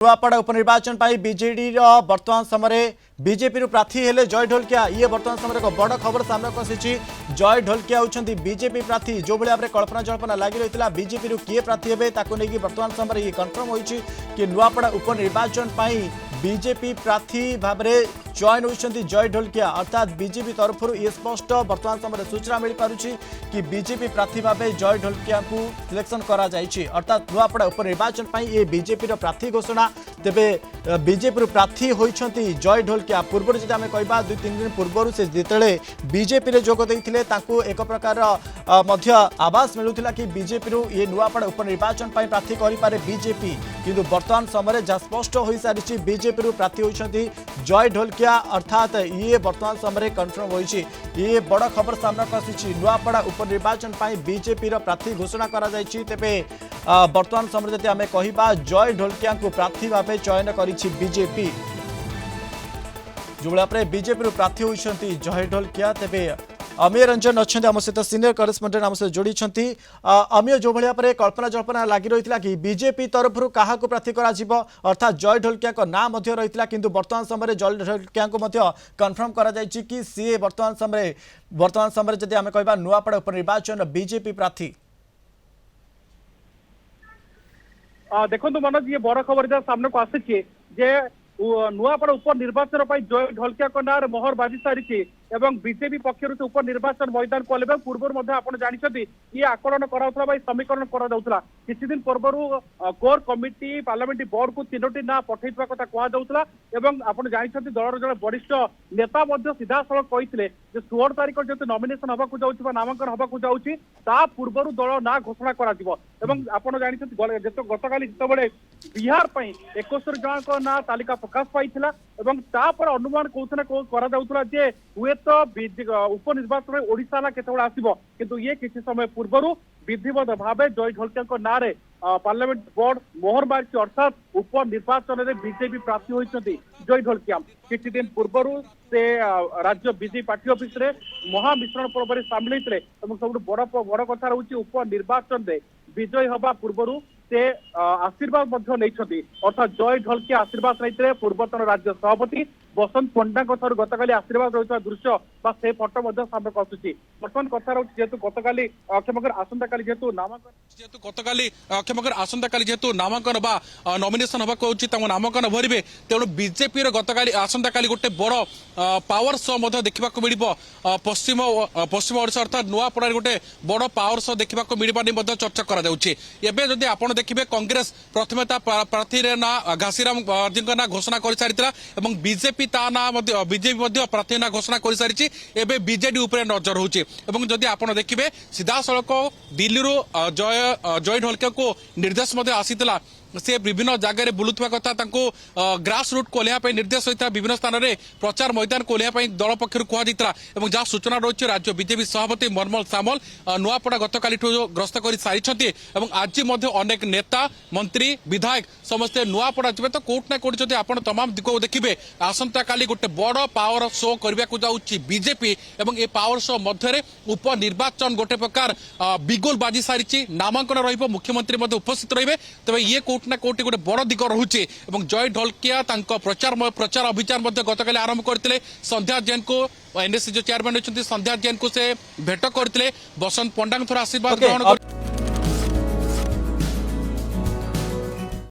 Nuapada उपनिर्वाचन BJD वर्तमान समय BJP प्रार्थी हेले जय ढोलकिया ये वर्तमान समय एक बड़ खबर सामना को आसी। जय ढोलकिया होती बीजेपी प्रार्थी जो भाव में कल्पना जल्पना लगी रही बीजेपी किए प्रार्थी हे वर्तमान समय ये कन्फर्म होती कि नुआपड़ा उपनिर्वाचन बीजेपी प्रार्थी भाव में जॉइन होती जय ढोलकिया अर्थात बीजेपी तरफ ये स्पष्ट वर्तमान समय सूचना मिल पारुछि कि बीजेपी प्रार्थी भाव जय ढोलकिया को सिलेक्शन करा जायछि अर्थात नुआपड़ा उपनिर्वाचन ये बीजेपी प्रार्थी घोषणा तेबे बीजेपी प्रार्थी होइछंती जय ढोलकिया पूर्व जदि आम कह 2-3 दिन पूर्व से जिते बीजेपी जोग देते एक प्रकार आवास मिलूला कि बीजेपी ये नुआपड़ा उपनिर्वाचन प्रार्थी करें बीजेपी किंतु वर्तमान समय जहाँ स्पष्ट हो सारी बीजेपी प्रार्थी होइछंती जय ढोलकिया अर्थात ये वर्तमान समय कन्फर्म होइछि। ये बड़ खबर सामना को आसी नुआपड़ा उपनिर्वाचन बीजेपी प्रार्थी घोषणा करा जायछि तेबे वर्तमान समय जदि आम कह जय ढोलकिया को प्रार्थी भाव चयन करिछि बीजेपी जो भाव बीजेपी प्रार्थी होइछंती जय ढोलकिया तेबे अमीय रंजन अच्छा आम सहित सीनियर करेस्पॉन्डेंट आम सहित जोड़ी अमीय जो भाव में कल्पना जल्पना लगी रही कि बीजेपी तरफ क्या प्रार्थी करा अर्थात जय ढोलकिया नाम रही कि वर्तमान समय जय ढोलकिया कन्फर्म करा जायछि कि सी वर्तमान समय जदि आम कह नुआपड़ा उपनिर्वाचन बीजेपी प्रार्थी। देखो मनोज ये बड़ खबर जहाँ सामने को आसी नुआपड़ा उपनिर्वाचन जय ढोलकिया ना मोहर बाजी सारी एवं बीजेपी पक्षर से उपनिर्वाचन मैदान को ओह्लैबे पूर्व आप जानते ये आकलन करा समीकरण करा किसी दिन पूर्व कोर कमिटी पार्लियामेंट बोर्ड को 3टी ना पठे कथा कहला आप जानते दलर जड़े वरिष्ठ नेता सीधा सड़क कहते 16 तारीख जो नॉमिनेशन हवा जाऊँ नामांकन हवा जाऊँगी पूर्व दल ना घोषणा कर जानते गतकाली जिते बिहार 71 जन ना तालिका प्रकाश पाई अनुमान कौन हुए तो उपनिर्वाचन ओडिशा ना केतबेले आसीबो किंतु ये किसी समय पूर्व विधिवत भाव जय ढोलकिया ना पार्लियामेंट बोर्ड मोहर मारी अर्थात उपनिर्वाचन में बीजेपी प्रार्थी होती जय ढोलकिया किसी दिन पूर्व से राज्य बीजेपी पार्टी ऑफिस रे महामिश्रण पर्व में सामिल होते सब बड़ कथा रही उपनिर्वाचन में विजय हवा पूर्व से आशीर्वाद अर्थात जय ढोलकिया आशीर्वाद नहीं पूर्वतन राज्य सभापति बसंत पंडा गतकाली आशीर्वाद रही दृश्य से फटो सामने को आसूची बर्तमान कथा रही जेहेतु गतकाली क्षमकर आसंताकाली जेहेतु नामांकन नॉमिनेशन हवा नामांकन भरवे तेणु बीजेपी गतकाली आसंताकाली गोटे बड़ पावर शो देखा मिल पश्चिम ओडिशा अर्थात नुआपड़ा गोटे बड़ पावर शो देखा मिलवा चर्चा कर आप देखिए कांग्रेस प्रथमे प्रार्थी ना घासीराम ना घोषणा कर सारी बीजेपी बीजेपी प्रार्थी ना घोषणा कर सारी एवं बीजेडी उपरे नजर होची जदि आप देखिए सीधा सड़क दिल्ली जय ढोलकिया को निर्देश आसीला से विभिन्न जगह बुलुवा कथा ग्रास रूट को ओह्लैया निर्देश होता विभिन्न स्थान में प्रचार मैदान को ओह्लैया दल पक्षर कहता जहाँ सूचना रही राज्य बीजेपी सभापति मनमोहन सामल नुआपड़ा गतकाली ग्रस्त कर सारी आज अनेक नेता मंत्री विधायक समस्ते नुआपड़ा जी तो कोट ना कोट जब आप तमाम दिग देखिए आसंता काली गोटे बड़ पावर शो करने को जाऊँगी बीजेपी और ये पावर शो मध्य उपनिर्वाचन गोटे प्रकार बिगुल बाजी सारी नामांकन रुख्यमंत्री उपस्थित रही तेज ये ना कोटी गोटे बड़ दिग रहुचे जय ढोलकिया प्रचार अभियान गतकाली आरंभ करते संध्या जैन को एनएससी जो चेयरमैन अच्छा संध्या जैन को से भेट करते बसंत पंडा थोड़ा आशीर्वाद ग्रहण